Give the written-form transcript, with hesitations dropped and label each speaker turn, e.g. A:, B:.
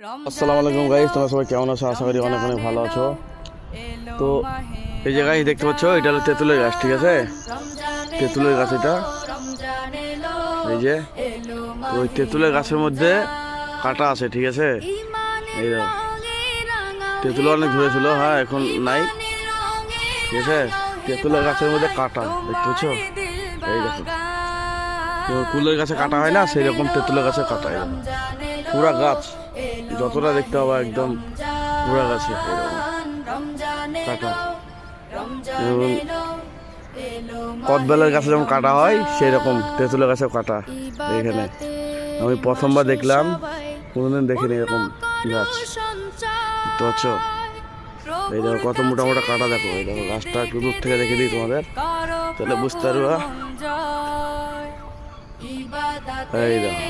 A: আসসালামু আলাইকুম গাইস, তোমরা সবাই কেমন আছো? আশা করি অনেক অনেক ভালো আছো। তো এই যে গাছ দেখতে পাচ্ছ, এটা হলো তেঁতুলের গাছ, ঠিক আছে? তেঁতুলের গাছ এটা, এই যে ওই তেঁতুলের গাছের মধ্যে কাঁটা আছে, ঠিক আছে? এই তেঁতুল অনেক ধরেছিল, হ্যাঁ এখন নাই, ঠিক আছে? তেঁতুলের গাছের মধ্যে কাঁটা দেখতে পাচ্ছ, এই দেখো, কুলের গাছে কাটা হয় না, সেই রকম তেঁতুলের গাছে কাটা, এরকম পুরা গাছ যতটা দেখতে হবে একদম পুরা গাছে এরকম কাটা। কদবেলের গাছে যেমন কাটা হয় সেই রকম তেঁতুলের গাছেও কাটা। এখানে আমি প্রথমবার দেখলাম, কোনোদিন দেখিনি এরকম গাছ, বুঝতে পারছো? এই দেখো কত মোটা মোটা কাটা, দেখো এই দেখো গাছটা একটু দূর থেকে দেখে দিই তোমাদের, তাহলে বুঝতে পারবা। এই দেখো